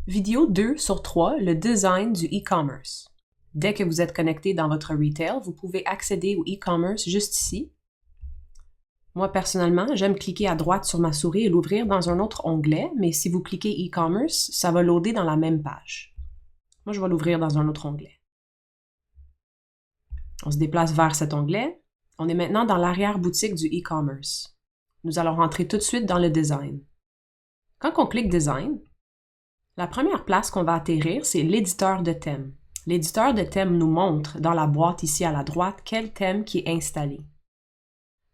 Vidéo 2 sur 3, le design du e-commerce. Dès que vous êtes connecté dans votre retail, vous pouvez accéder au e-commerce juste ici. Moi, personnellement, j'aime cliquer à droite sur ma souris et l'ouvrir dans un autre onglet, mais si vous cliquez e-commerce, ça va loader dans la même page. Moi, je vais l'ouvrir dans un autre onglet. On se déplace vers cet onglet. On est maintenant dans l'arrière-boutique du e-commerce. Nous allons rentrer tout de suite dans le design. Quand on clique design, la première place qu'on va atterrir, c'est l'éditeur de thème. L'éditeur de thème nous montre dans la boîte ici à la droite quel thème qui est installé.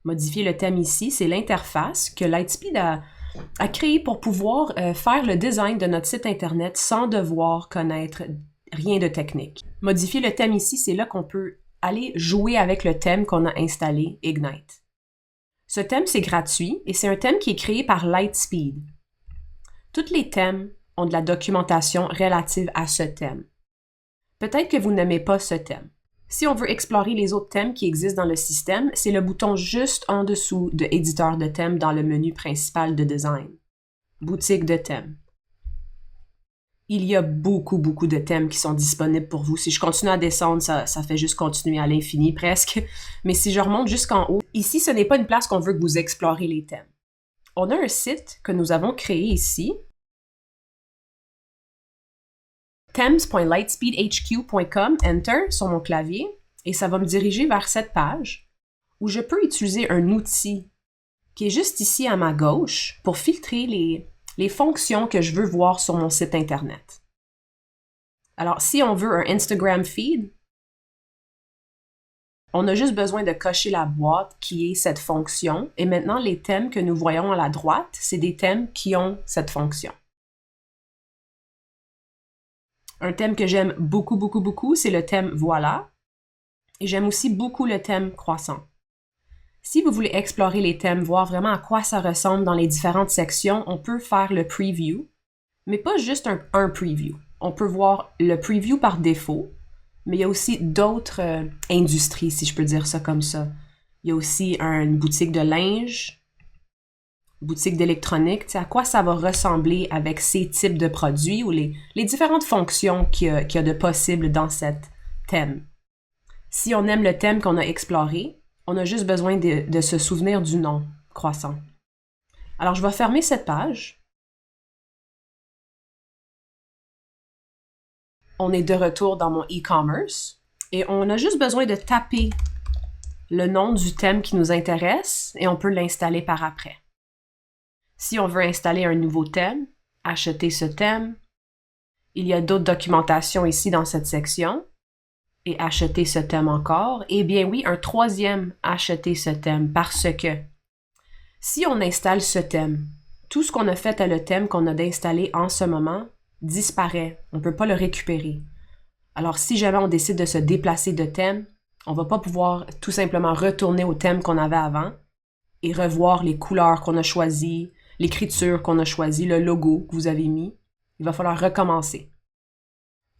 Modifier le thème ici, c'est l'interface que Lightspeed a créée pour pouvoir faire le design de notre site Internet sans devoir connaître rien de technique. Modifier le thème ici, c'est là qu'on peut aller jouer avec le thème qu'on a installé, Ignite. Ce thème, c'est gratuit et c'est un thème qui est créé par Lightspeed. Tous les thèmes ont de la documentation relative à ce thème. Peut-être que vous n'aimez pas ce thème. Si on veut explorer les autres thèmes qui existent dans le système, c'est le bouton juste en dessous de Éditeur de thème dans le menu principal de Design. Boutique de thèmes. Il y a beaucoup de thèmes qui sont disponibles pour vous. Si je continue à descendre, ça fait juste continuer à l'infini presque. Mais si je remonte jusqu'en haut, ici, ce n'est pas une place qu'on veut que vous explorez les thèmes. On a un site que nous avons créé ici, themes.lightspeedhq.com, Enter sur mon clavier, et ça va me diriger vers cette page où je peux utiliser un outil qui est juste ici à ma gauche pour filtrer les fonctions que je veux voir sur mon site Internet. Alors, si on veut un Instagram feed, on a juste besoin de cocher la boîte qui est cette fonction, et maintenant les thèmes que nous voyons à la droite, c'est des thèmes qui ont cette fonction. Un thème que j'aime beaucoup, c'est le thème Voilà. Et j'aime aussi beaucoup le thème Croissant. Si vous voulez explorer les thèmes, voir vraiment à quoi ça ressemble dans les différentes sections, on peut faire le preview, mais pas juste un preview. On peut voir le preview par défaut, mais il y a aussi d'autres industries, si je peux dire ça comme ça. Il y a aussi une boutique de linge, boutique d'électronique, à quoi ça va ressembler avec ces types de produits ou les différentes fonctions qu'il y a de possibles dans cet thème. Si on aime le thème qu'on a exploré, on a juste besoin de se souvenir du nom, Croissant. Alors, je vais fermer cette page. On est de retour dans mon e-commerce et on a juste besoin de taper le nom du thème qui nous intéresse et on peut l'installer par après. Si on veut installer un nouveau thème, acheter ce thème, il y a d'autres documentations ici dans cette section, et acheter ce thème encore, et bien oui, un troisième acheter ce thème, parce que si on installe ce thème, tout ce qu'on a fait à le thème qu'on a d'installer en ce moment disparaît, on ne peut pas le récupérer. Alors si jamais on décide de se déplacer de thème, on ne va pas pouvoir tout simplement retourner au thème qu'on avait avant et revoir les couleurs qu'on a choisies, l'écriture qu'on a choisie, le logo que vous avez mis. Il va falloir recommencer.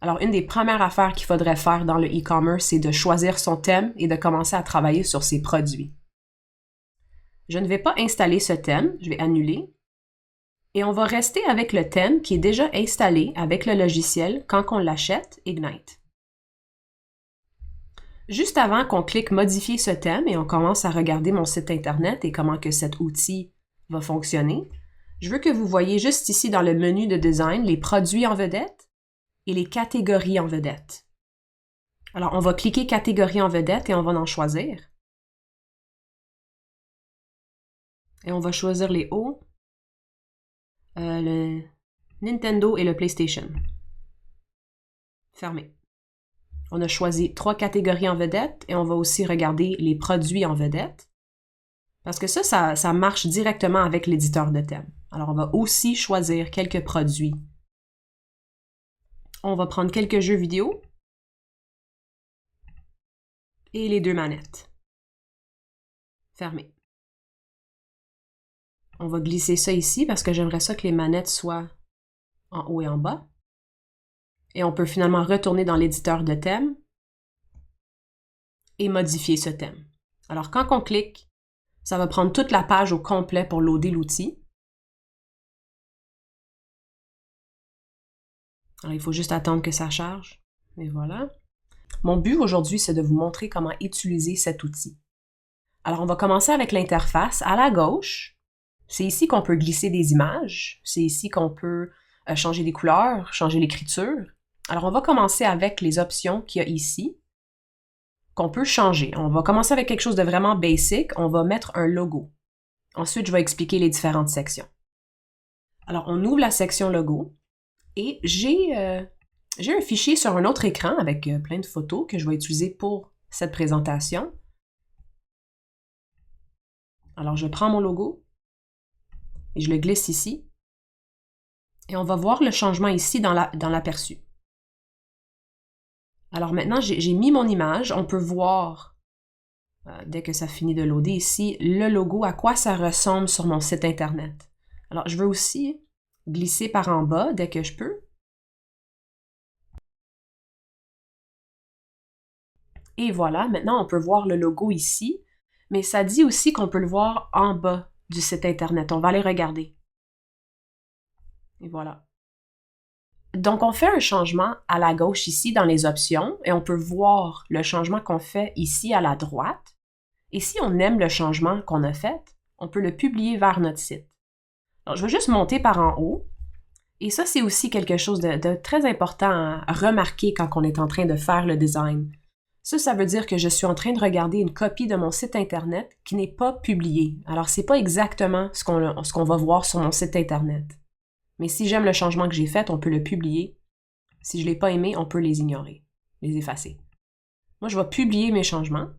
Alors, une des premières affaires qu'il faudrait faire dans le e-commerce, c'est de choisir son thème et de commencer à travailler sur ses produits. Je ne vais pas installer ce thème, je vais annuler. Et on va rester avec le thème qui est déjà installé avec le logiciel quand on l'achète, Ignite. Juste avant qu'on clique modifier ce thème et on commence à regarder mon site Internet et comment que cet outil va fonctionner, je veux que vous voyez juste ici dans le menu de design les produits en vedette et les catégories en vedette. Alors, on va cliquer catégorie en vedette et on va en choisir. Et on va choisir les hauts, le Nintendo et le PlayStation. Fermé. On a choisi 3 catégories en vedette et on va aussi regarder les produits en vedette. Parce que ça marche directement avec l'éditeur de thème. Alors, on va aussi choisir quelques produits. On va prendre quelques jeux vidéo et les 2 manettes. Fermé. On va glisser ça ici parce que j'aimerais ça que les manettes soient en haut et en bas. Et on peut finalement retourner dans l'éditeur de thème et modifier ce thème. Alors, quand on clique, ça va prendre toute la page au complet pour loader l'outil. Alors, il faut juste attendre que ça charge. Et voilà. Mon but aujourd'hui, c'est de vous montrer comment utiliser cet outil. Alors, on va commencer avec l'interface. À la gauche, c'est ici qu'on peut glisser des images. C'est ici qu'on peut changer les couleurs, changer l'écriture. Alors, on va commencer avec les options qu'il y a ici, qu'on peut changer. On va commencer avec quelque chose de vraiment basic. On va mettre un logo. Ensuite, je vais expliquer les différentes sections. Alors, on ouvre la section logo et j'ai un fichier sur un autre écran avec plein de photos que je vais utiliser pour cette présentation. Alors, je prends mon logo et je le glisse ici. Et on va voir le changement ici dans l'aperçu. Alors maintenant, j'ai mis mon image. On peut voir, dès que ça finit de loader ici, le logo, à quoi ça ressemble sur mon site Internet. Alors, je veux aussi glisser par en bas dès que je peux. Et voilà, maintenant on peut voir le logo ici, mais ça dit aussi qu'on peut le voir en bas du site Internet. On va aller regarder. Et voilà. Donc, on fait un changement à la gauche ici dans les options et on peut voir le changement qu'on fait ici à la droite. Et si on aime le changement qu'on a fait, on peut le publier vers notre site. Alors, je vais juste monter par en haut. Et ça, c'est aussi quelque chose de très important à remarquer quand on est en train de faire le design. Ça veut dire que je suis en train de regarder une copie de mon site Internet qui n'est pas publiée. Alors, c'est pas exactement ce qu'on va voir sur mon site Internet. Mais si j'aime le changement que j'ai fait, on peut le publier. Si je ne l'ai pas aimé, on peut les ignorer, les effacer. Moi, je vais publier mes changements.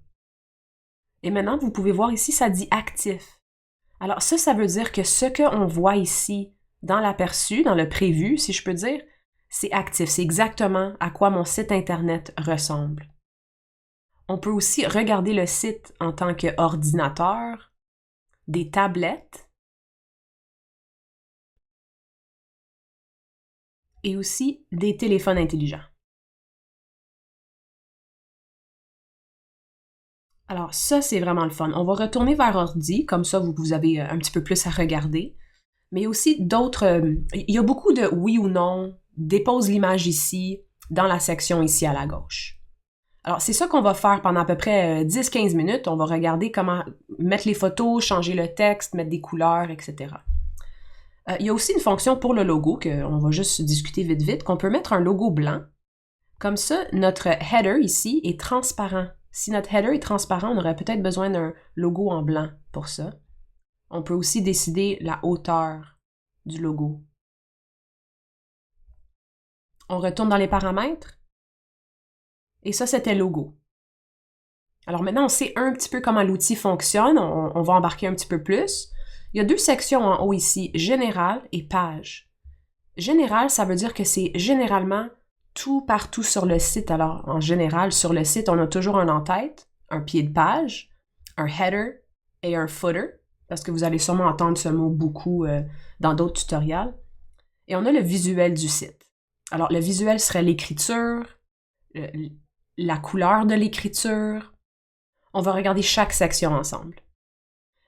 Et maintenant, vous pouvez voir ici, ça dit actif. Alors ça veut dire que ce qu'on voit ici dans l'aperçu, dans le prévu, si je peux dire, c'est actif. C'est exactement à quoi mon site Internet ressemble. On peut aussi regarder le site en tant qu'ordinateur, des tablettes, et aussi des téléphones intelligents. Alors ça, c'est vraiment le fun. On va retourner vers ordi, comme ça vous avez un petit peu plus à regarder. Mais aussi d'autres... il y a beaucoup de oui ou non, dépose l'image ici, dans la section ici à la gauche. Alors c'est ça qu'on va faire pendant à peu près 10-15 minutes. On va regarder comment mettre les photos, changer le texte, mettre des couleurs, etc. Il y a aussi une fonction pour le logo, qu'on va juste discuter vite, qu'on peut mettre un logo blanc. Comme ça, notre header ici est transparent. Si notre header est transparent, on aurait peut-être besoin d'un logo en blanc pour ça. On peut aussi décider la hauteur du logo. On retourne dans les paramètres. Et ça, c'était logo. Alors maintenant, on sait un petit peu comment l'outil fonctionne. On va embarquer un petit peu plus. Il y a deux sections en haut ici, Général et Page. Général, ça veut dire que c'est généralement tout partout sur le site. Alors, en général, sur le site, on a toujours un en-tête, un pied de page, un header et un footer, parce que vous allez sûrement entendre ce mot beaucoup dans d'autres tutoriels. Et on a le visuel du site. Alors, le visuel serait l'écriture, la couleur de l'écriture. On va regarder chaque section ensemble.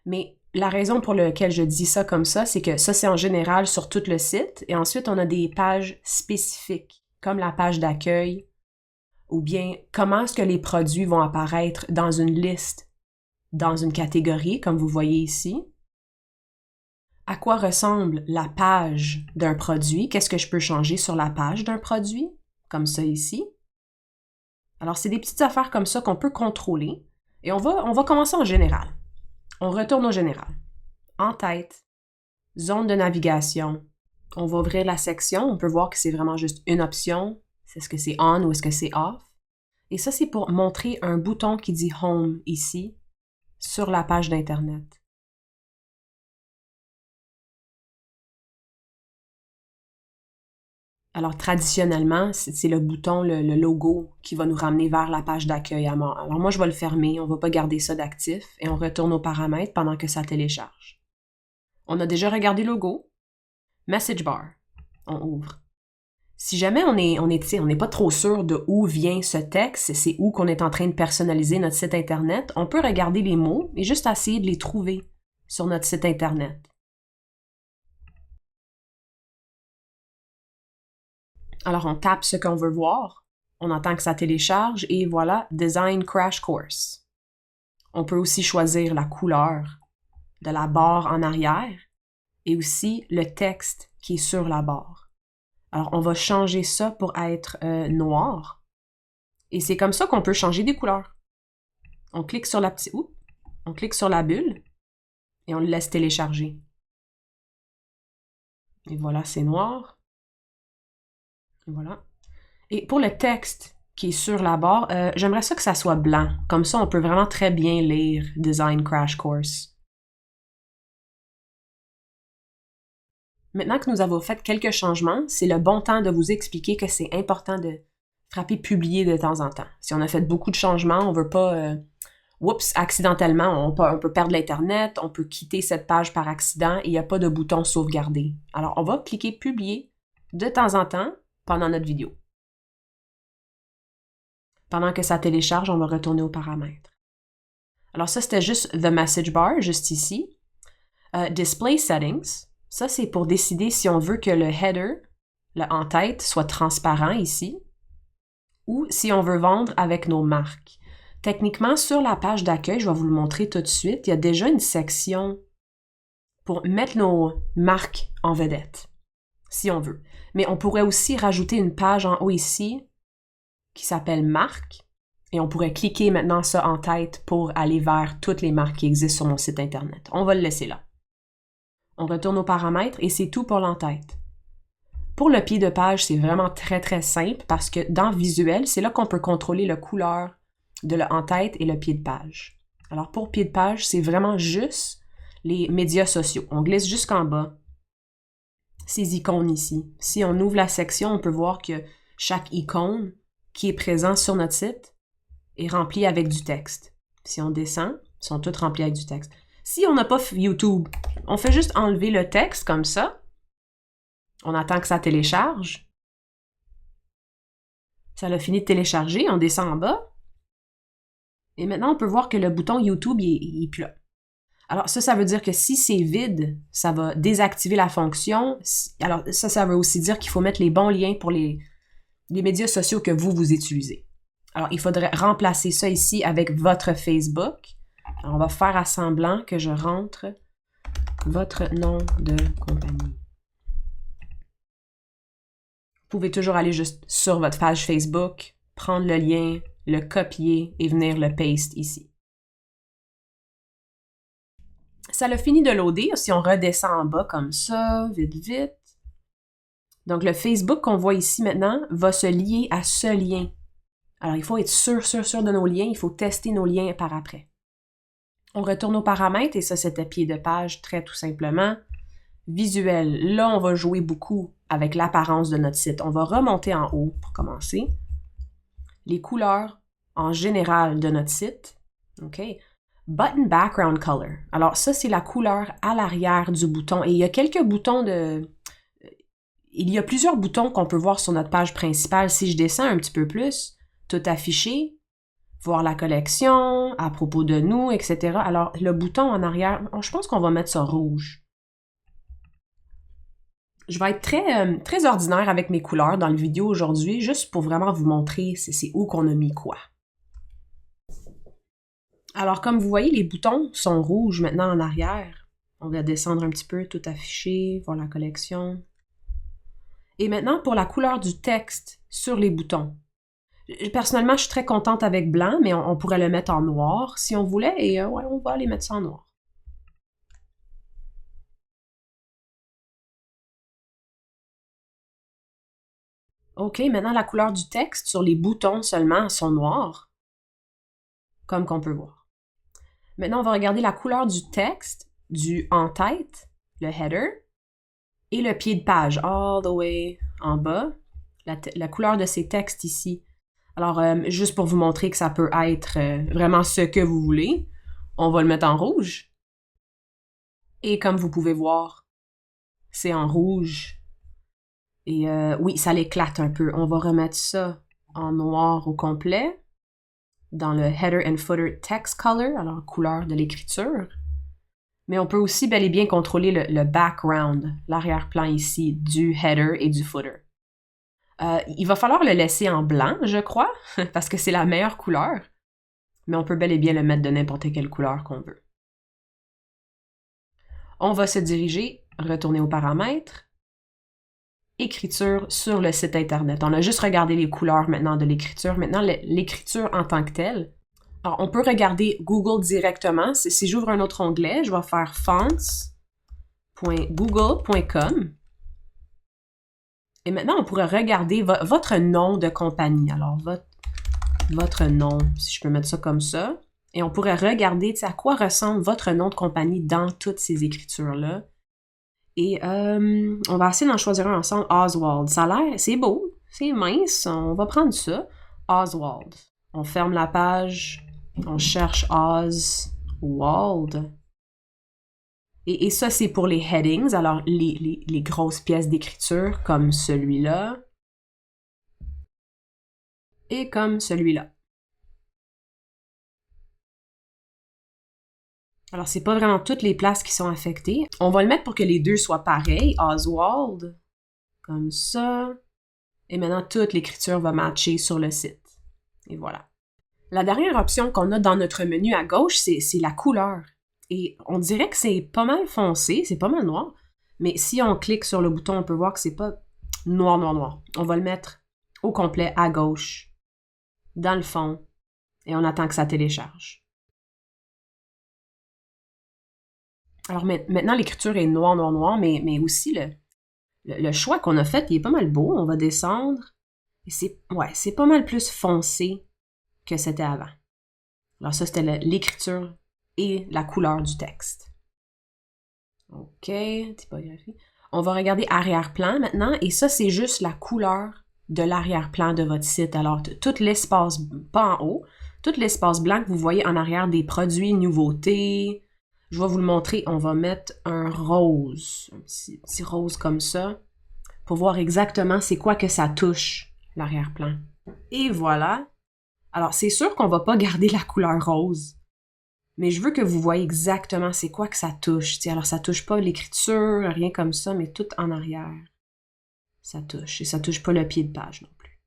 Mais la raison pour laquelle je dis ça comme ça, c'est que ça, c'est en général sur tout le site. Et ensuite, on a des pages spécifiques, comme la page d'accueil, ou bien comment est-ce que les produits vont apparaître dans une liste, dans une catégorie, comme vous voyez ici. À quoi ressemble la page d'un produit? Qu'est-ce que je peux changer sur la page d'un produit? Comme ça ici. Alors, c'est des petites affaires comme ça qu'on peut contrôler. Et on va commencer en général. On retourne au général. En tête, zone de navigation. On va ouvrir la section. On peut voir que c'est vraiment juste une option. Est-ce que c'est on ou est-ce que c'est off? Et ça, c'est pour montrer un bouton qui dit Home ici, sur la page d'Internet. Alors, traditionnellement, c'est le bouton, le logo, qui va nous ramener vers la page d'accueil à mort. Alors, moi, je vais le fermer. On ne va pas garder ça d'actif et on retourne aux paramètres pendant que ça télécharge. On a déjà regardé le logo. Message bar. On ouvre. Si jamais on n'est pas trop sûr de où vient ce texte, c'est où qu'on est en train de personnaliser notre site Internet, on peut regarder les mots et juste essayer de les trouver sur notre site Internet. Alors, on tape ce qu'on veut voir, on attend que ça télécharge et voilà, Design Crash Course. On peut aussi choisir la couleur de la barre en arrière et aussi le texte qui est sur la barre. Alors, on va changer ça pour être noir. Et c'est comme ça qu'on peut changer des couleurs. On clique sur on clique sur la bulle et on le laisse télécharger. Et voilà, c'est noir. Et voilà. Et pour le texte qui est sur la barre, j'aimerais ça que ça soit blanc. Comme ça, on peut vraiment très bien lire Design Crash Course. Maintenant que nous avons fait quelques changements, c'est le bon temps de vous expliquer que c'est important de frapper publier de temps en temps. Si on a fait beaucoup de changements, on veut pas, accidentellement, on peut perdre l'Internet, on peut quitter cette page par accident et il n'y a pas de bouton sauvegarder. Alors, on va cliquer publier de temps en temps pendant notre vidéo. Pendant que ça télécharge, on va retourner aux paramètres. Alors ça, c'était juste The Message Bar, juste ici. Display Settings, ça c'est pour décider si on veut que le header, le en-tête, soit transparent ici, ou si on veut vendre avec nos marques. Techniquement, sur la page d'accueil, je vais vous le montrer tout de suite, il y a déjà une section pour mettre nos marques en vedette, si on veut. Mais on pourrait aussi rajouter une page en haut ici, qui s'appelle marque et on pourrait cliquer maintenant ça en tête pour aller vers toutes les marques qui existent sur mon site internet. On va le laisser là. On retourne aux paramètres et c'est tout pour l'en-tête. Pour le pied de page, c'est vraiment très très simple parce que dans Visuel, c'est là qu'on peut contrôler la couleur de l'en-tête et le pied de page. Alors pour pied de page, c'est vraiment juste les médias sociaux. On glisse jusqu'en bas ces icônes ici. Si on ouvre la section, on peut voir que chaque icône qui est présent sur notre site est rempli avec du texte. Si on descend, ils sont tous remplis avec du texte. Si on n'a pas YouTube, on fait juste enlever le texte comme ça. On attend que ça télécharge. Ça a fini de télécharger, on descend en bas. Et maintenant, on peut voir que le bouton YouTube, il est plus là. Alors ça veut dire que si c'est vide, ça va désactiver la fonction. Alors ça veut aussi dire qu'il faut mettre les bons liens pour les médias sociaux que vous utilisez. Alors, il faudrait remplacer ça ici avec votre Facebook. Alors, on va faire à semblant que je rentre votre nom de compagnie. Vous pouvez toujours aller juste sur votre page Facebook, prendre le lien, le copier et venir le paste ici. Ça l'a fini de loader. Si on redescend en bas comme ça, vite, vite. Donc, le Facebook qu'on voit ici maintenant va se lier à ce lien. Alors, il faut être sûr de nos liens. Il faut tester nos liens par après. On retourne aux paramètres et ça, c'était pied de page, très tout simplement. Visuel, là, on va jouer beaucoup avec l'apparence de notre site. On va remonter en haut pour commencer. Les couleurs en général de notre site. OK? Button Background Color. Alors, ça, c'est la couleur à l'arrière du bouton. Et il y a quelques boutons Il y a plusieurs boutons qu'on peut voir sur notre page principale. Si je descends un petit peu plus, tout affiché, voir la collection, à propos de nous, etc. Alors, le bouton en arrière, je pense qu'on va mettre ça rouge. Je vais être très ordinaire avec mes couleurs dans la vidéo aujourd'hui, juste pour vraiment vous montrer c'est où qu'on a mis quoi. Alors, comme vous voyez, les boutons sont rouges maintenant en arrière. On va descendre un petit peu, tout affiché, voir la collection. Et maintenant, pour la couleur du texte sur les boutons. Personnellement, je suis très contente avec blanc, mais on pourrait le mettre en noir si on voulait, et ouais, on va aller mettre ça en noir. OK, maintenant la couleur du texte sur les boutons seulement sont noirs, comme qu'on peut voir. Maintenant, on va regarder la couleur du texte, du en-tête, le header, et le pied de page, all the way en bas, la couleur de ces textes ici. Alors, juste pour vous montrer que ça peut être vraiment ce que vous voulez, on va le mettre en rouge. Et comme vous pouvez voir, c'est en rouge. Et oui, ça l'éclate un peu. On va remettre ça en noir au complet, dans le Header and Footer Text Color, alors couleur de l'écriture. Mais on peut aussi bel et bien contrôler le background, l'arrière-plan ici, du header et du footer. Il va falloir le laisser en blanc, je crois, parce que c'est la meilleure couleur. Mais on peut bel et bien le mettre de n'importe quelle couleur qu'on veut. On va se diriger, retourner aux paramètres, écriture sur le site Internet. On a juste regardé les couleurs maintenant de l'écriture. Maintenant, l'écriture en tant que telle. Alors, on peut regarder Google directement. Si j'ouvre un autre onglet, je vais faire fonts.google.com. Et maintenant, on pourrait regarder votre nom de compagnie. Alors, votre nom, si je peux mettre ça comme ça. Et on pourrait regarder à quoi ressemble votre nom de compagnie dans toutes ces écritures-là. Et on va essayer d'en choisir un ensemble. Oswald. Ça a l'air, c'est beau, c'est mince. On va prendre ça. Oswald. On ferme la page. On cherche Oswald. Et ça, c'est pour les headings, alors les grosses pièces d'écriture, comme celui-là. Et comme celui-là. Alors, c'est pas vraiment toutes les places qui sont affectées. On va le mettre pour que les deux soient pareils. Oswald. Comme ça. Et maintenant, toute l'écriture va matcher sur le site. Et voilà. La dernière option qu'on a dans notre menu à gauche, c'est la couleur. Et on dirait que c'est pas mal foncé, c'est pas mal noir. Mais si on clique sur le bouton, on peut voir que c'est pas noir, noir, noir. On va le mettre au complet à gauche, dans le fond, et on attend que ça télécharge. Alors maintenant, l'écriture est noir, noir, noir, mais aussi le choix qu'on a fait, il est pas mal beau. On va descendre. Et c'est pas mal plus foncé que c'était avant. Alors ça, c'était l'écriture et la couleur du texte. OK, typographie. On va regarder arrière-plan maintenant, et ça, c'est juste la couleur de l'arrière-plan de votre site. Alors, tout l'espace, pas en haut, tout l'espace blanc que vous voyez en arrière des produits, nouveautés. Je vais vous le montrer. On va mettre un rose, un petit rose comme ça, pour voir exactement c'est quoi que ça touche, l'arrière-plan. Et voilà. Alors, c'est sûr qu'on va pas garder la couleur rose. Mais je veux que vous voyez exactement c'est quoi que ça touche. T'sais, alors, ça touche pas l'écriture, rien comme ça, mais tout en arrière. Ça touche. Et ça touche pas le pied de page non plus.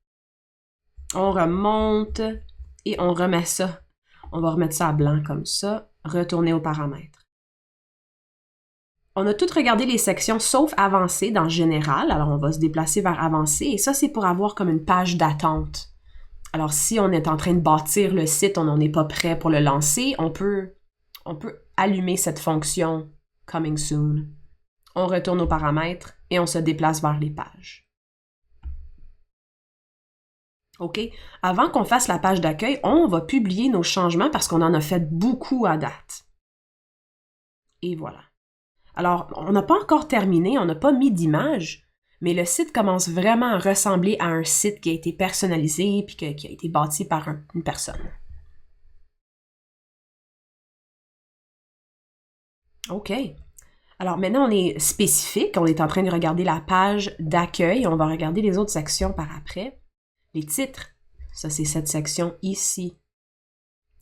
On remonte et on remet ça. On va remettre ça à blanc comme ça. Retourner aux paramètres. On a tout regardé les sections sauf avancé dans général. Alors, on va se déplacer vers avancé. Et ça, c'est pour avoir comme une page d'attente. Alors, si on est en train de bâtir le site, on n'en est pas prêt pour le lancer, on peut allumer cette fonction « Coming soon ». On retourne aux paramètres et on se déplace vers les pages. OK? Avant qu'on fasse la page d'accueil, on va publier nos changements parce qu'on en a fait beaucoup à date. Et voilà. Alors, on n'a pas encore terminé, on n'a pas mis d'image, mais le site commence vraiment à ressembler à un site qui a été personnalisé puis qui a été bâti par une personne. OK. Alors maintenant, on est spécifique, on est en train de regarder la page d'accueil, on va regarder les autres sections par après. Les titres, ça c'est cette section ici.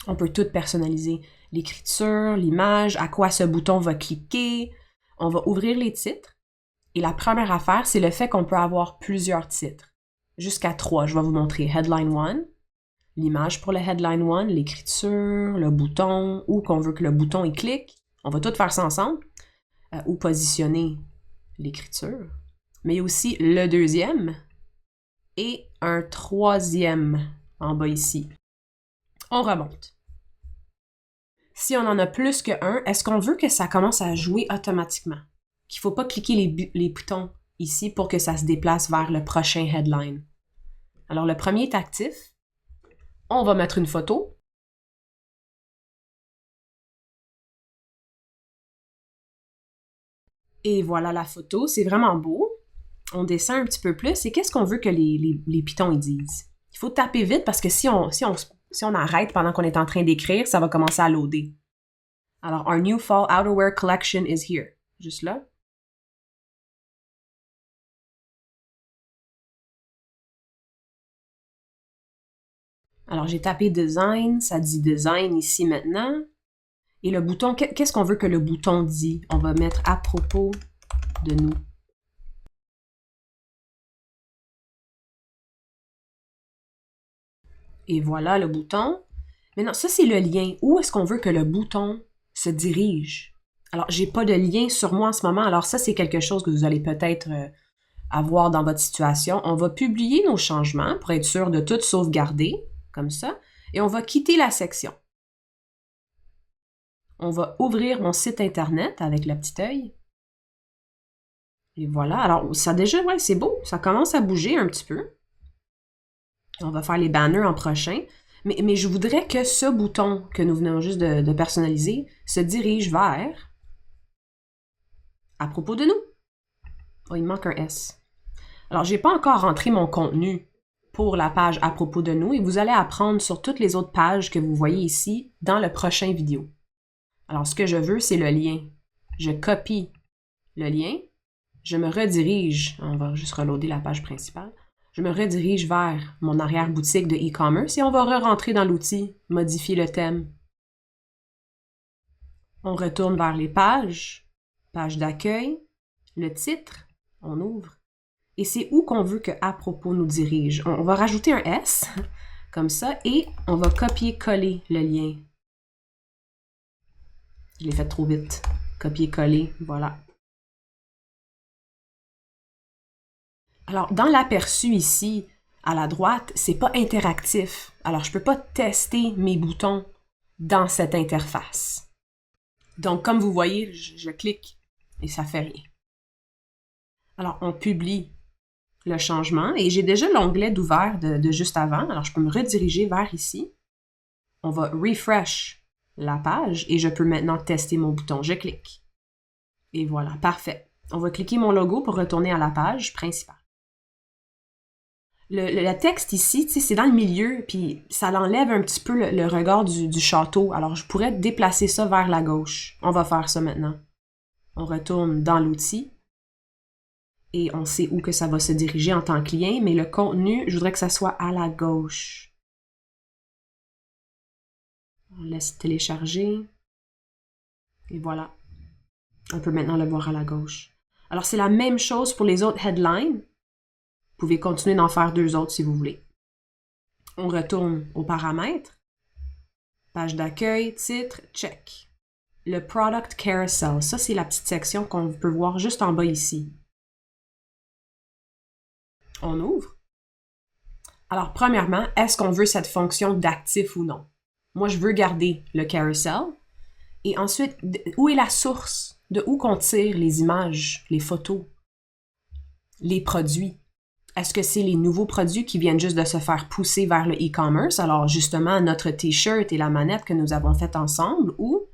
On peut tout personnaliser. L'écriture, l'image, à quoi ce bouton va cliquer. On va ouvrir les titres. Et la première affaire, c'est le fait qu'on peut avoir plusieurs titres. Jusqu'à 3. Je vais vous montrer Headline 1, l'image pour le Headline 1, l'écriture, le bouton, ou qu'on veut que le bouton y clique. On va tout faire ça ensemble. Ou positionner l'écriture. Mais aussi le deuxième et un troisième en bas ici. On remonte. Si on en a plus qu'un, est-ce qu'on veut que ça commence à jouer automatiquement? Qu'il ne faut pas cliquer les boutons ici pour que ça se déplace vers le prochain headline. Alors, le premier est actif. On va mettre une photo. Et voilà la photo. C'est vraiment beau. On descend un petit peu plus. Et qu'est-ce qu'on veut que les pitons ils disent? Il faut taper vite parce que si on arrête pendant qu'on est en train d'écrire, ça va commencer à loader. Alors, Our new fall outerwear collection is here. Juste là. Alors, j'ai tapé design, ça dit design ici maintenant. Et le bouton, qu'est-ce qu'on veut que le bouton dit? On va mettre à propos de nous. Et voilà le bouton. Maintenant, ça, c'est le lien. Où est-ce qu'on veut que le bouton se dirige? Alors, j'ai pas de lien sur moi en ce moment. Alors, ça, c'est quelque chose que vous allez peut-être avoir dans votre situation. On va publier nos changements pour être sûr de tout sauvegarder, comme ça. Et on va quitter la section. On va ouvrir mon site Internet avec le petit œil. Et voilà. Alors, ça déjà, ouais, c'est beau. Ça commence à bouger un petit peu. On va faire les banners en prochain. Mais je voudrais que ce bouton que nous venons juste de personnaliser se dirige vers à propos de nous. Oh, il me manque un S. Alors, j'ai pas encore rentré mon contenu pour la page à propos de nous et vous allez apprendre sur toutes les autres pages que vous voyez ici dans le prochain vidéo. Alors, ce que je veux, c'est le lien. Je copie le lien, je me redirige, on va juste reloader la page principale, je me redirige vers mon arrière-boutique de e-commerce et on va re-rentrer dans l'outil « Modifier le thème ». On retourne vers les pages, page d'accueil, le titre, on ouvre, et c'est où qu'on veut que « À propos » nous dirige. On va rajouter un S, comme ça, et on va copier-coller le lien. Je l'ai fait trop vite. Copier-coller, voilà. Alors, dans l'aperçu ici, à la droite, c'est pas interactif. Alors, je peux pas tester mes boutons dans cette interface. Donc, comme vous voyez, je clique et ça fait rien. Alors, on publie le changement et j'ai déjà l'onglet d'ouvert de juste avant. Alors, je peux me rediriger vers ici. On va refresh la page et je peux maintenant tester mon bouton. Je clique. Et voilà, parfait. On va cliquer mon logo pour retourner à la page principale. Le texte ici, c'est dans le milieu, puis ça l'enlève un petit peu le regard du château. Alors, je pourrais déplacer ça vers la gauche. On va faire ça maintenant. On retourne dans l'outil et on sait où que ça va se diriger en tant que lien, mais le contenu, je voudrais que ça soit à la gauche. On laisse télécharger. Et voilà. On peut maintenant le voir à la gauche. Alors, c'est la même chose pour les autres headlines. Vous pouvez continuer d'en faire 2 autres si vous voulez. On retourne aux paramètres. Page d'accueil, titre, check. Le Product Carousel, ça c'est la petite section qu'on peut voir juste en bas ici. On ouvre. Alors, premièrement, est-ce qu'on veut cette fonction d'actif ou non? Moi, je veux garder le carousel. Et ensuite, où est la source? De où qu'on tire les images, les photos, les produits? Est-ce que c'est les nouveaux produits qui viennent juste de se faire pousser vers le e-commerce? Alors, justement, notre t-shirt et la manette que nous avons faites ensemble, ou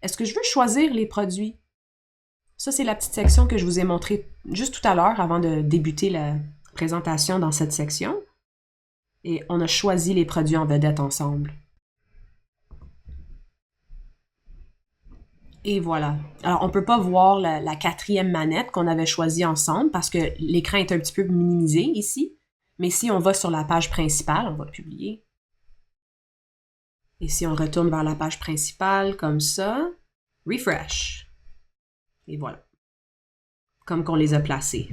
est-ce que je veux choisir les produits? Ça, c'est la petite section que je vous ai montrée juste tout à l'heure avant de débuter la présentation dans cette section. Et on a choisi les produits en vedette ensemble. Et voilà. Alors, on ne peut pas voir la 4e manette qu'on avait choisie ensemble parce que l'écran est un petit peu minimisé ici. Mais si on va sur la page principale, on va publier. Et si on retourne vers la page principale, comme ça, refresh. Et voilà. Comme qu'on les a placés.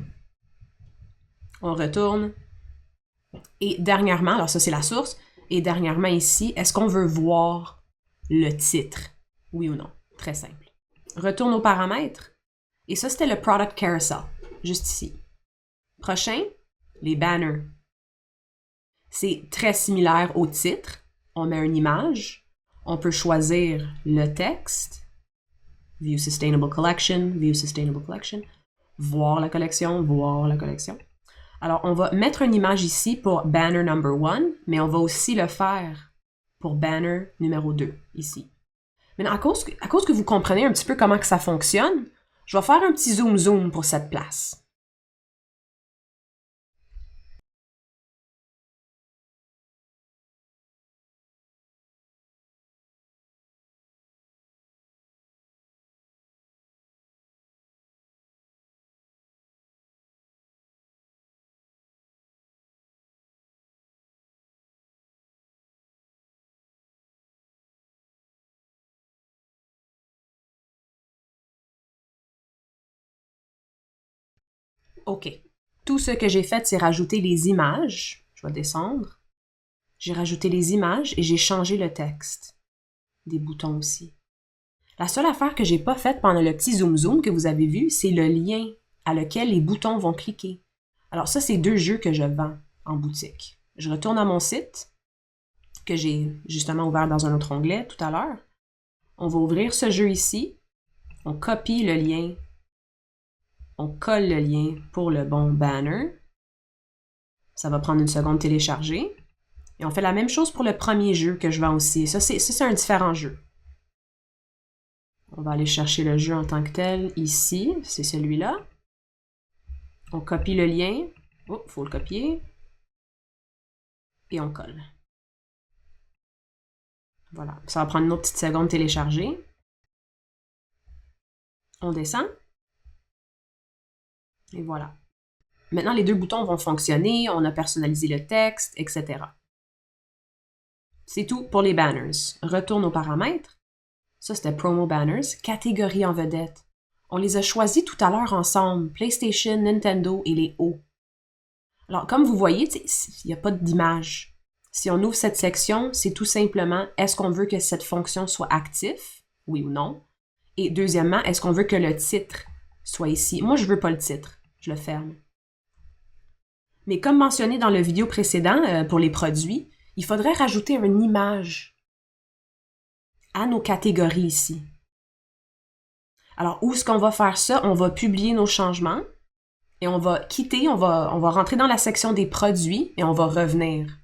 On retourne. Et dernièrement, alors ça c'est la source, et dernièrement ici, est-ce qu'on veut voir le titre? Oui ou non? Très simple. Retourne aux paramètres. Et ça, c'était le Product Carousel, juste ici. Prochain, les banners. C'est très similaire au titre. On met une image. On peut choisir le texte. View Sustainable Collection, View Sustainable Collection. Voir la collection, voir la collection. Alors, on va mettre une image ici pour banner number 1, mais on va aussi le faire pour banner numéro 2, ici. Maintenant, à cause que vous comprenez un petit peu comment que ça fonctionne, je vais faire un petit zoom pour cette place. OK. Tout ce que j'ai fait, c'est rajouter les images. Je vais descendre. J'ai rajouté les images et j'ai changé le texte. Des boutons aussi. La seule affaire que j'ai pas faite pendant le petit zoom que vous avez vu, c'est le lien à lequel les boutons vont cliquer. Alors ça, c'est 2 jeux que je vends en boutique. Je retourne à mon site, que j'ai justement ouvert dans un autre onglet tout à l'heure. On va ouvrir ce jeu ici. On copie le lien. On colle le lien pour le bon banner. Ça va prendre une seconde de télécharger. Et on fait la même chose pour le premier jeu que je vends aussi. Ça, c'est un différent jeu. On va aller chercher le jeu en tant que tel ici. C'est celui-là. On copie le lien. Oh, faut le copier. Et on colle. Voilà. Ça va prendre une autre petite seconde de télécharger. On descend. Et voilà. Maintenant, les 2 boutons vont fonctionner. On a personnalisé le texte, etc. C'est tout pour les banners. Retourne aux paramètres. Ça, c'était Promo Banners. Catégories en vedette. On les a choisis tout à l'heure ensemble. PlayStation, Nintendo et les hauts. Alors, comme vous voyez, il n'y a pas d'image. Si on ouvre cette section, c'est tout simplement, est-ce qu'on veut que cette fonction soit actif? Oui ou non? Et deuxièmement, est-ce qu'on veut que le titre soit ici? Moi, je veux pas le titre. Je le ferme. Mais comme mentionné dans le vidéo précédent, pour les produits, il faudrait rajouter une image à nos catégories ici. Alors, où est-ce qu'on va faire ça? On va publier nos changements et on va quitter, on va rentrer dans la section des produits et on va revenir.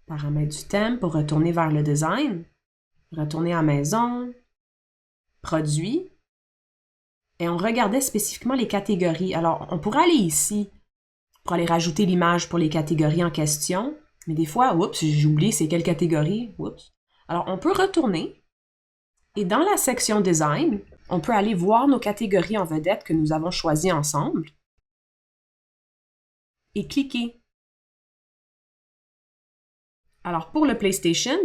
Paramètres du thème pour retourner vers le design. Retourner à maison. Produits. Et on regardait spécifiquement les catégories. Alors, on pourrait aller ici pour aller rajouter l'image pour les catégories en question. Mais des fois, oups, j'ai oublié c'est quelle catégorie. Oups. Alors, on peut retourner. Et dans la section Design, on peut aller voir nos catégories en vedette que nous avons choisies ensemble. Et cliquer. Alors, pour le PlayStation,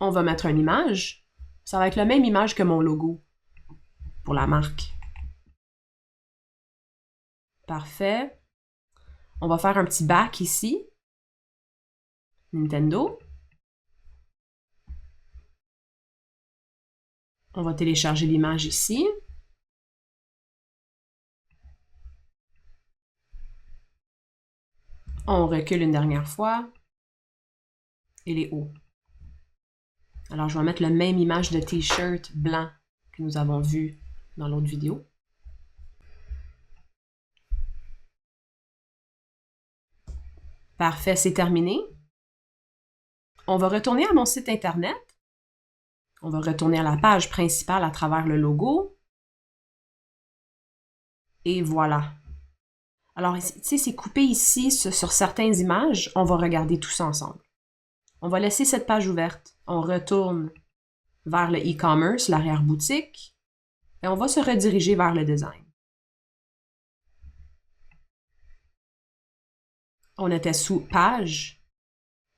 on va mettre une image. Ça va être la même image que mon logo pour la marque. Parfait. On va faire un petit back ici. Nintendo. On va télécharger l'image ici. On recule une dernière fois. Et les hauts. Alors, je vais mettre la même image de t-shirt blanc que nous avons vu dans l'autre vidéo. Parfait, c'est terminé. On va retourner à mon site internet. On va retourner à la page principale à travers le logo. Et voilà. Alors, tu sais, c'est coupé ici sur certaines images. On va regarder tout ça ensemble. On va laisser cette page ouverte. On retourne vers le e-commerce, l'arrière-boutique, et on va se rediriger vers le design. On était sous page,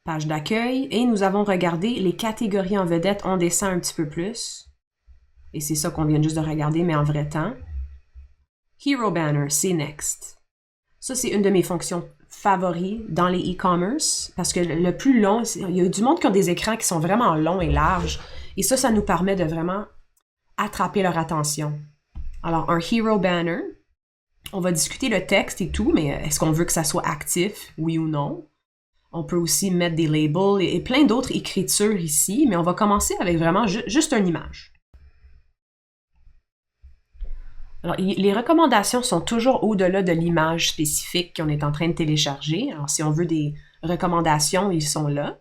page d'accueil, et nous avons regardé les catégories en vedette. On descend un petit peu plus. Et c'est ça qu'on vient juste de regarder, mais en vrai temps. Hero Banner, c'est Next. Ça, c'est une de mes fonctions favoris dans les e-commerce, parce que le plus long, il y a du monde qui ont des écrans qui sont vraiment longs et larges, et ça nous permet de vraiment attraper leur attention. Alors, un Hero Banner, on va discuter le texte et tout, mais est-ce qu'on veut que ça soit actif, oui ou non? On peut aussi mettre des labels et plein d'autres écritures ici, mais on va commencer avec vraiment juste une image. Alors, les recommandations sont toujours au-delà de l'image spécifique qu'on est en train de télécharger. Alors, si on veut des recommandations, ils sont là.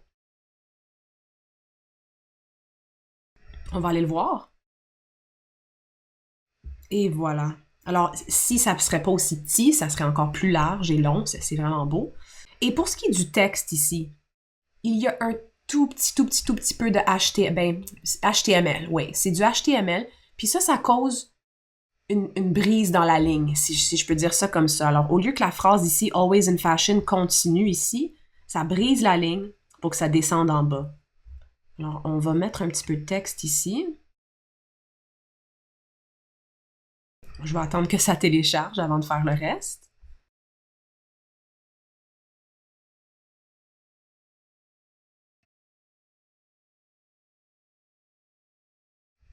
On va aller le voir. Et voilà. Alors, si ça ne serait pas aussi petit, ça serait encore plus large et long. C'est vraiment beau. Et pour ce qui est du texte ici, il y a un tout petit peu de HTML. Oui, c'est du HTML. Puis ça cause une brise dans la ligne, si je peux dire ça comme ça. Alors, au lieu que la phrase ici, always in fashion, continue ici, ça brise la ligne pour que ça descende en bas. Alors, on va mettre un petit peu de texte ici. Je vais attendre que ça télécharge avant de faire le reste.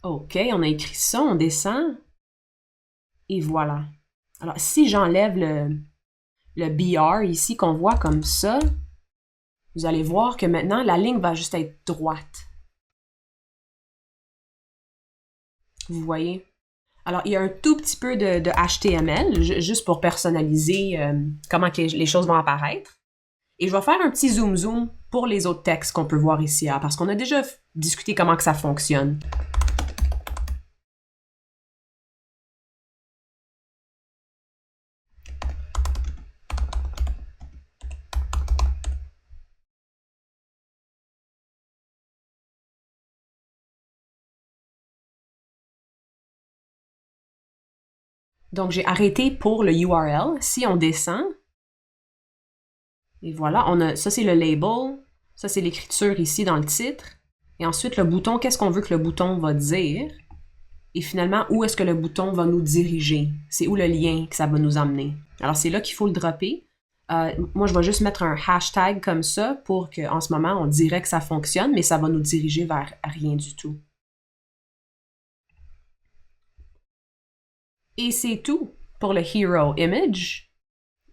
OK, on a écrit ça, on descend. Et voilà. Alors, si j'enlève le BR ici, qu'on voit comme ça, vous allez voir que maintenant, la ligne va juste être droite. Vous voyez? Alors, il y a un tout petit peu de HTML, juste pour personnaliser comment que les choses vont apparaître. Et je vais faire un petit zoom pour les autres textes qu'on peut voir ici, hein, parce qu'on a déjà discuté comment que ça fonctionne. Donc, j'ai arrêté pour le URL. Si on descend, et voilà, ça c'est le label, ça c'est l'écriture ici dans le titre, et ensuite le bouton, qu'est-ce qu'on veut que le bouton va dire, et finalement, où est-ce que le bouton va nous diriger? C'est où le lien que ça va nous emmener? Alors, c'est là qu'il faut le dropper. Moi, je vais juste mettre un hashtag comme ça pour qu'en ce moment, on dirait que ça fonctionne, mais ça va nous diriger vers rien du tout. Et c'est tout pour le Hero Image,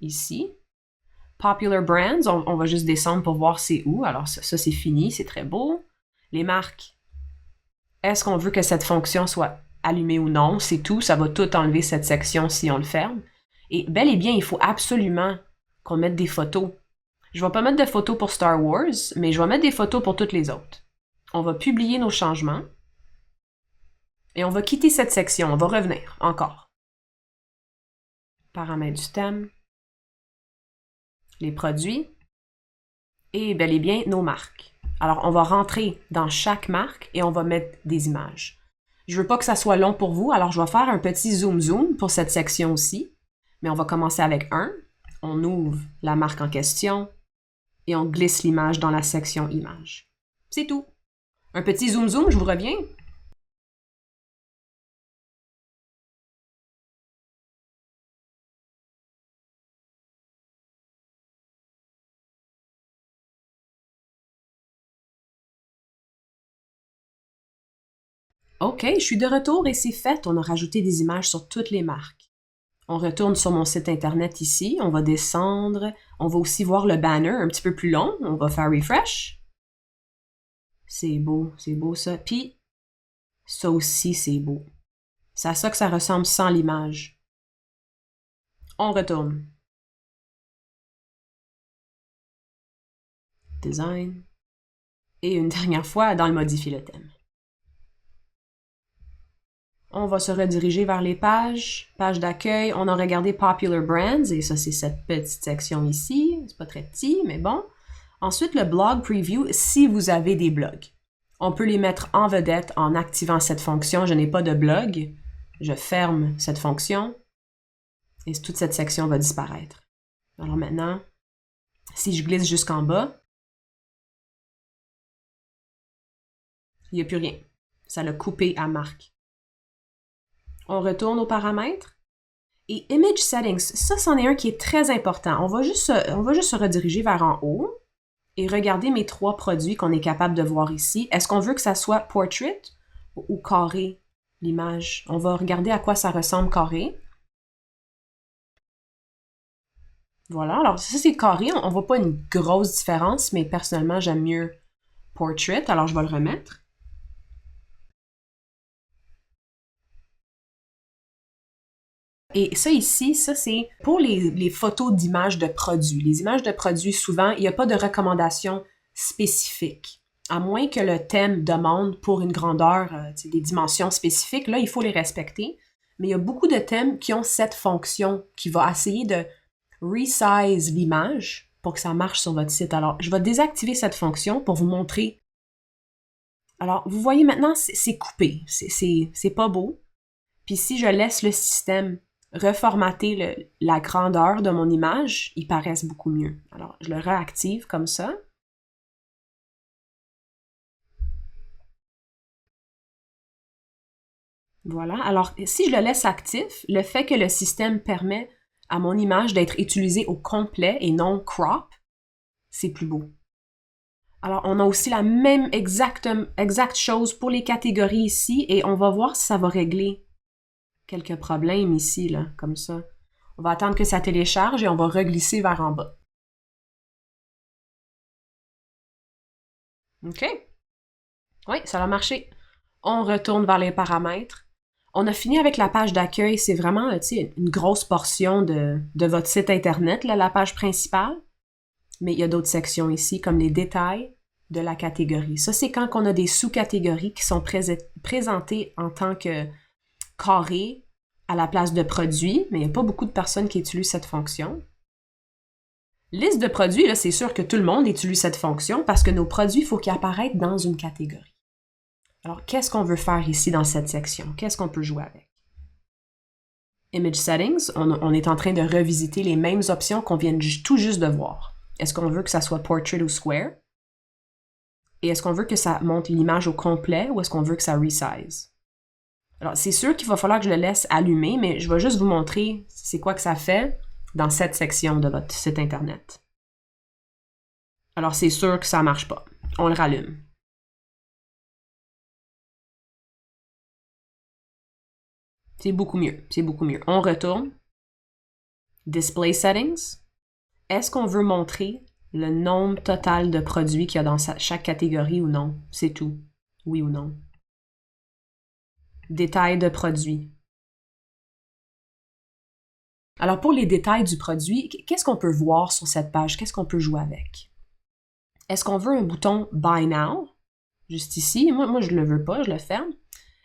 ici. Popular Brands, on va juste descendre pour voir c'est où. Alors ça c'est fini, c'est très beau. Les marques, est-ce qu'on veut que cette fonction soit allumée ou non? C'est tout, ça va tout enlever cette section si on le ferme. Et bel et bien, il faut absolument qu'on mette des photos. Je vais pas mettre de photos pour Star Wars, mais je vais mettre des photos pour toutes les autres. On va publier nos changements. Et on va quitter cette section, on va revenir encore. Paramètres du thème. Les produits. Et bel et bien nos marques. Alors, on va rentrer dans chaque marque et on va mettre des images. Je veux pas que ça soit long pour vous, alors je vais faire un petit zoom pour cette section aussi. Mais on va commencer avec un. On ouvre la marque en question et on glisse l'image dans la section images. C'est tout. Un petit zoom, je vous reviens. OK, je suis de retour et c'est fait. On a rajouté des images sur toutes les marques. On retourne sur mon site internet ici. On va descendre. On va aussi voir le banner un petit peu plus long. On va faire refresh. C'est beau ça. Puis, ça aussi, c'est beau. C'est à ça que ça ressemble sans l'image. On retourne. Design. Et une dernière fois dans le modifier le thème. On va se rediriger vers les pages. Page d'accueil, on a regardé Popular Brands, et ça, c'est cette petite section ici. C'est pas très petit, mais bon. Ensuite, le blog preview, si vous avez des blogs. On peut les mettre en vedette en activant cette fonction. Je n'ai pas de blog. Je ferme cette fonction. Et toute cette section va disparaître. Alors maintenant, si je glisse jusqu'en bas, il n'y a plus rien. Ça l'a coupé à marque. On retourne aux paramètres. Et Image Settings, ça, c'en est un qui est très important. On va juste se rediriger vers en haut et regarder mes trois produits qu'on est capable de voir ici. Est-ce qu'on veut que ça soit Portrait ou carré, l'image? On va regarder à quoi ça ressemble carré. Voilà, alors ça c'est carré. On voit pas une grosse différence, mais personnellement, j'aime mieux Portrait, alors je vais le remettre. Et ça ici, ça c'est pour les photos d'images de produits. Les images de produits, souvent, il n'y a pas de recommandation spécifique. À moins que le thème demande pour une grandeur, des dimensions spécifiques, là, il faut les respecter. Mais il y a beaucoup de thèmes qui ont cette fonction qui va essayer de resize l'image pour que ça marche sur votre site. Alors, je vais désactiver cette fonction pour vous montrer. Alors, vous voyez maintenant, c'est coupé. C'est pas beau. Puis si je laisse le système reformater la grandeur de mon image, ils paraissent beaucoup mieux. Alors, je le réactive comme ça. Voilà. Alors, si je le laisse actif, le fait que le système permet à mon image d'être utilisée au complet et non crop, c'est plus beau. Alors, on a aussi la même exacte chose pour les catégories ici et on va voir si ça va régler quelques problèmes ici, là, comme ça. On va attendre que ça télécharge et on va reglisser vers en bas. OK. Oui, ça a marché. On retourne vers les paramètres. On a fini avec la page d'accueil. C'est vraiment une grosse portion de votre site Internet, là, la page principale. Mais il y a d'autres sections ici, comme les détails de la catégorie. Ça, c'est quand on a des sous-catégories qui sont présentées en tant que carrés à la place de produits, mais il n'y a pas beaucoup de personnes qui utilisent cette fonction. Liste de produits, là, c'est sûr que tout le monde utilise cette fonction parce que nos produits, il faut qu'ils apparaissent dans une catégorie. Alors, qu'est-ce qu'on veut faire ici dans cette section? Qu'est-ce qu'on peut jouer avec? Image Settings, on est en train de revisiter les mêmes options qu'on vient tout juste de voir. Est-ce qu'on veut que ça soit Portrait ou Square? Et est-ce qu'on veut que ça monte l'image au complet ou est-ce qu'on veut que ça resize? Alors, c'est sûr qu'il va falloir que je le laisse allumer, mais je vais juste vous montrer c'est quoi que ça fait dans cette section de votre site Internet. Alors, c'est sûr que ça ne marche pas. On le rallume. C'est beaucoup mieux, c'est beaucoup mieux. On retourne. Display Settings. Est-ce qu'on veut montrer le nombre total de produits qu'il y a dans chaque catégorie ou non? C'est tout. Oui ou non? Détails de produits. Alors, pour les détails du produit, qu'est-ce qu'on peut voir sur cette page? Qu'est-ce qu'on peut jouer avec? Est-ce qu'on veut un bouton Buy Now? Juste ici. Moi, je ne le veux pas, je le ferme.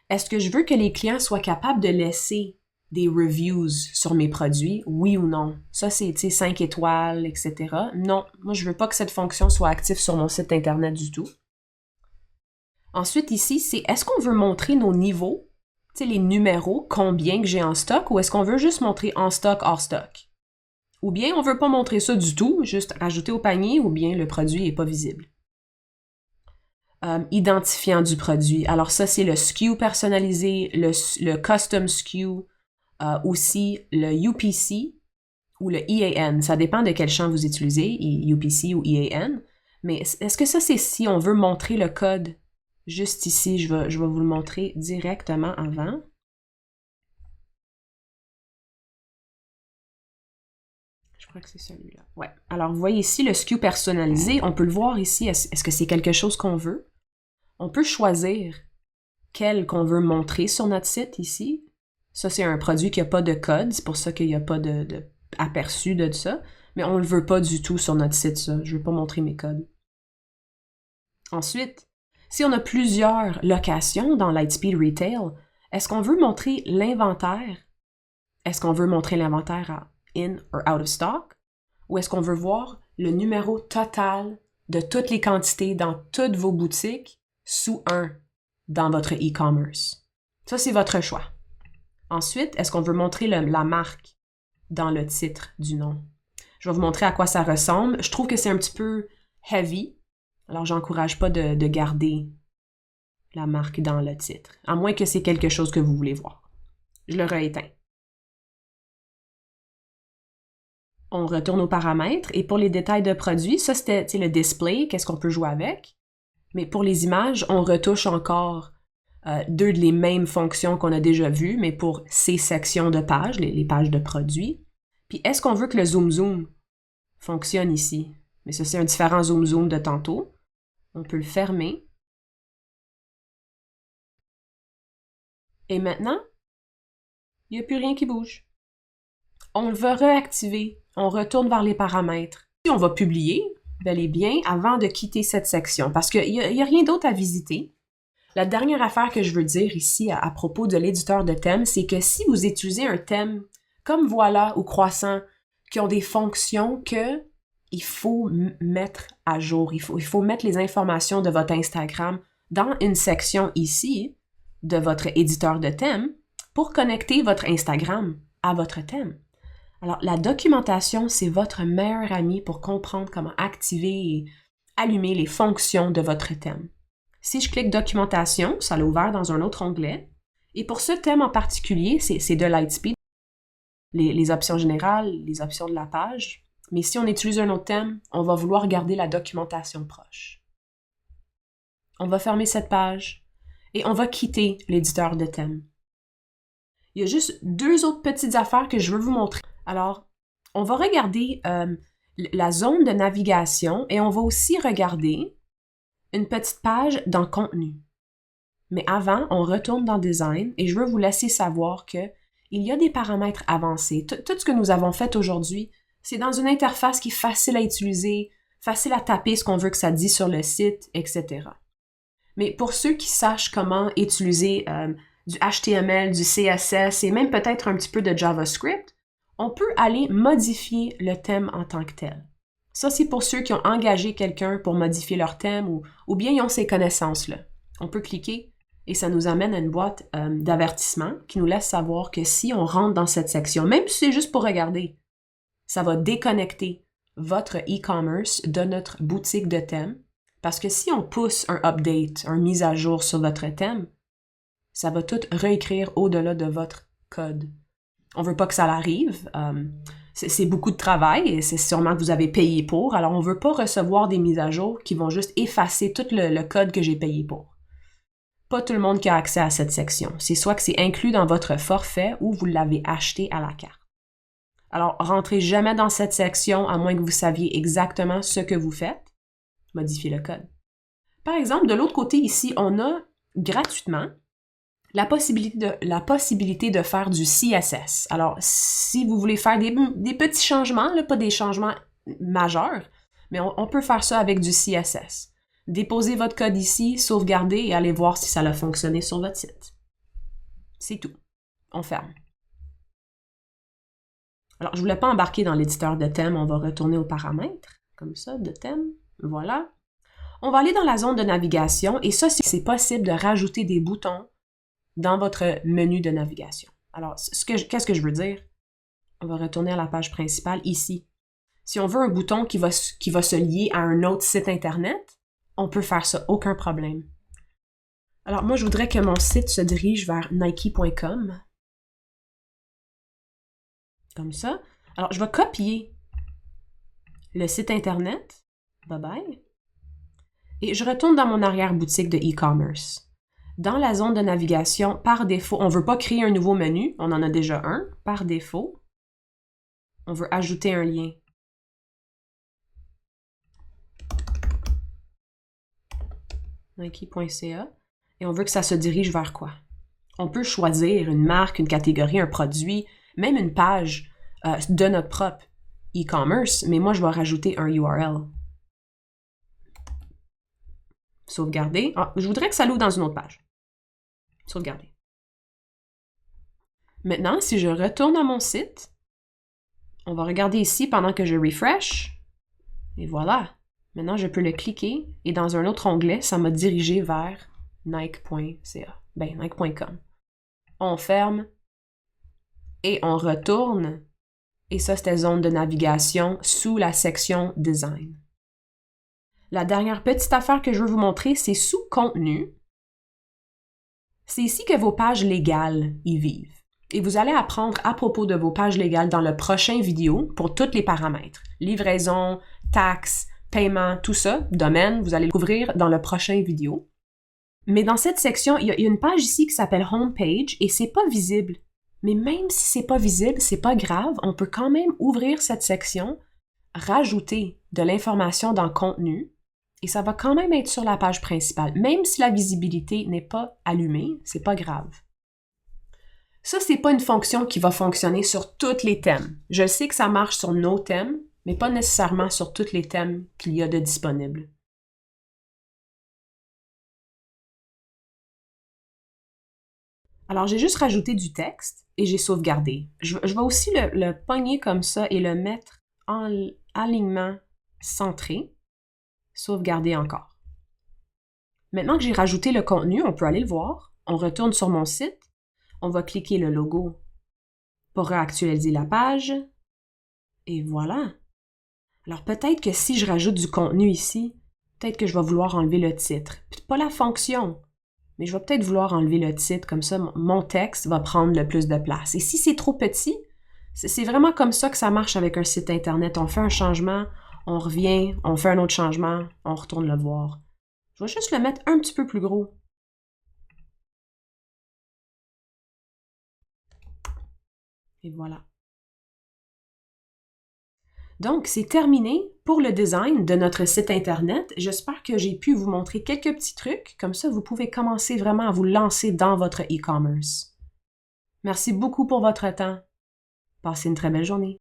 Est-ce que je veux que les clients soient capables de laisser des reviews sur mes produits? Oui ou non? Ça, c'est 5 étoiles, etc. Non, moi, je ne veux pas que cette fonction soit active sur mon site Internet du tout. Ensuite, ici, c'est est-ce qu'on veut montrer nos niveaux, les numéros, combien que j'ai en stock, ou est-ce qu'on veut juste montrer en stock, hors stock? Ou bien on ne veut pas montrer ça du tout, juste rajouter au panier, ou bien le produit n'est pas visible. Identifiant du produit. Alors ça, c'est le SKU personnalisé, le custom SKU, aussi le UPC ou le EAN. Ça dépend de quel champ vous utilisez, UPC ou EAN. Mais est-ce que ça, c'est si on veut montrer le code juste ici? Je vais vous le montrer directement avant. Je crois que c'est celui-là. Ouais. Alors, vous voyez ici le SKU personnalisé. On peut le voir ici. Est-ce que c'est quelque chose qu'on veut? On peut choisir quel qu'on veut montrer sur notre site ici. Ça, c'est un produit qui n'a pas de code. C'est pour ça qu'il n'y a pas de aperçu de ça. Mais on ne le veut pas du tout sur notre site, ça. Je ne veux pas montrer mes codes. Ensuite, si on a plusieurs locations dans Lightspeed Retail, est-ce qu'on veut montrer l'inventaire? Est-ce qu'on veut montrer l'inventaire à in or out of stock? Ou est-ce qu'on veut voir le numéro total de toutes les quantités dans toutes vos boutiques sous 1 dans votre e-commerce? Ça, c'est votre choix. Ensuite, est-ce qu'on veut montrer la marque dans le titre du nom? Je vais vous montrer à quoi ça ressemble. Je trouve que c'est un petit peu heavy. Alors, j'encourage pas de garder la marque dans le titre, à moins que c'est quelque chose que vous voulez voir. Je le rééteins. On retourne aux paramètres et pour les détails de produits, ça c'était le display, qu'est-ce qu'on peut jouer avec. Mais pour les images, on retouche encore deux des mêmes fonctions qu'on a déjà vues, mais pour ces sections de pages, les pages de produits. Puis est-ce qu'on veut que le zoom fonctionne ici? Mais ça, c'est un différent zoom de tantôt. On peut le fermer. Et maintenant, il n'y a plus rien qui bouge. On le veut réactiver. On retourne vers les paramètres. Puis on va publier, bel et bien, avant de quitter cette section, parce qu'il n'y a rien d'autre à visiter. La dernière affaire que je veux dire ici à propos de l'éditeur de thème, c'est que si vous utilisez un thème comme Voilà ou Croissant, qui ont des fonctions que il faut mettre à jour, il faut mettre les informations de votre Instagram dans une section ici de votre éditeur de thème pour connecter votre Instagram à votre thème. Alors, la documentation, c'est votre meilleur ami pour comprendre comment activer et allumer les fonctions de votre thème. Si je clique Documentation, ça l'a ouvert dans un autre onglet. Et pour ce thème en particulier, c'est de Lightspeed, les options générales, les options de la page. Mais si on utilise un autre thème, on va vouloir garder la documentation proche. On va fermer cette page et on va quitter l'éditeur de thème. Il y a juste deux autres petites affaires que je veux vous montrer. Alors, on va regarder la zone de navigation et on va aussi regarder une petite page dans Contenu. Mais avant, on retourne dans Design et je veux vous laisser savoir qu'il y a des paramètres avancés. Tout ce que nous avons fait aujourd'hui, c'est dans une interface qui est facile à utiliser, facile à taper ce qu'on veut que ça dise sur le site, etc. Mais pour ceux qui sachent comment utiliser du HTML, du CSS et même peut-être un petit peu de JavaScript, on peut aller modifier le thème en tant que tel. Ça, c'est pour ceux qui ont engagé quelqu'un pour modifier leur thème ou bien ils ont ces connaissances-là. On peut cliquer et ça nous amène à une boîte d'avertissement qui nous laisse savoir que si on rentre dans cette section, même si c'est juste pour regarder, ça va déconnecter votre e-commerce de notre boutique de thème. Parce que si on pousse un update, une mise à jour sur votre thème, ça va tout réécrire au-delà de votre code. On veut pas que ça arrive. C'est beaucoup de travail et c'est sûrement que vous avez payé pour. Alors, on veut pas recevoir des mises à jour qui vont juste effacer tout le code que j'ai payé pour. Pas tout le monde qui a accès à cette section. C'est soit que c'est inclus dans votre forfait ou vous l'avez acheté à la carte. Alors, rentrez jamais dans cette section à moins que vous saviez exactement ce que vous faites. Modifier le code. Par exemple, de l'autre côté ici, on a gratuitement la possibilité de faire du CSS. Alors, si vous voulez faire des petits changements, là, pas des changements majeurs, mais on peut faire ça avec du CSS. Déposez votre code ici, sauvegardez et allez voir si ça a fonctionné sur votre site. C'est tout. On ferme. Alors, je ne voulais pas embarquer dans l'éditeur de thème, on va retourner aux paramètres, comme ça, de thème. Voilà. On va aller dans la zone de navigation et ça, c'est possible de rajouter des boutons dans votre menu de navigation. Alors, qu'est-ce que je veux dire? On va retourner à la page principale ici. Si on veut un bouton qui va se lier à un autre site Internet, on peut faire ça, aucun problème. Alors, moi, je voudrais que mon site se dirige vers Nike.com. Comme ça. Alors, je vais copier le site Internet. Bye bye. Et je retourne dans mon arrière-boutique de e-commerce. Dans la zone de navigation, par défaut, on ne veut pas créer un nouveau menu, on en a déjà un. Par défaut, on veut ajouter un lien. Nike.ca. Et on veut que ça se dirige vers quoi? On peut choisir une marque, une catégorie, un produit, même une page de notre propre e-commerce, mais moi, je vais rajouter un URL. Sauvegarder. Ah, je voudrais que ça l'ouvre dans une autre page. Sauvegarder. Maintenant, si je retourne à mon site, on va regarder ici pendant que je refresh. Et voilà. Maintenant, je peux le cliquer et dans un autre onglet, ça m'a dirigé vers Nike.ca. Ben, Nike.com. On ferme et on retourne. Et ça, c'était zone de navigation sous la section Design. La dernière petite affaire que je veux vous montrer, c'est sous Contenu. C'est ici que vos pages légales y vivent. Et vous allez apprendre à propos de vos pages légales dans le prochain vidéo pour tous les paramètres. Livraison, taxes, paiement, tout ça, domaine, vous allez le couvrir dans le prochain vidéo. Mais dans cette section, il y a une page ici qui s'appelle Homepage et c'est pas visible. Mais même si c'est pas visible, c'est pas grave, on peut quand même ouvrir cette section, rajouter de l'information dans Contenu et ça va quand même être sur la page principale. Même si la visibilité n'est pas allumée, c'est pas grave. Ça, c'est pas une fonction qui va fonctionner sur tous les thèmes. Je sais que ça marche sur nos thèmes, mais pas nécessairement sur tous les thèmes qu'il y a de disponibles. Alors, j'ai juste rajouté du texte et j'ai sauvegardé. Je vais aussi le pogner comme ça et le mettre en alignement centré. Sauvegarder encore. Maintenant que j'ai rajouté le contenu, on peut aller le voir. On retourne sur mon site. On va cliquer le logo pour réactualiser la page. Et voilà. Alors peut-être que si je rajoute du contenu ici, peut-être que je vais vouloir enlever le titre. Pas la fonction, mais je vais peut-être vouloir enlever le titre, comme ça mon texte va prendre le plus de place. Et si c'est trop petit, c'est vraiment comme ça que ça marche avec un site Internet. On fait un changement, on revient, on fait un autre changement, on retourne le voir. Je vais juste le mettre un petit peu plus gros. Et voilà. Donc, c'est terminé pour le design de notre site Internet. J'espère que j'ai pu vous montrer quelques petits trucs. Comme ça, vous pouvez commencer vraiment à vous lancer dans votre e-commerce. Merci beaucoup pour votre temps. Passez une très belle journée.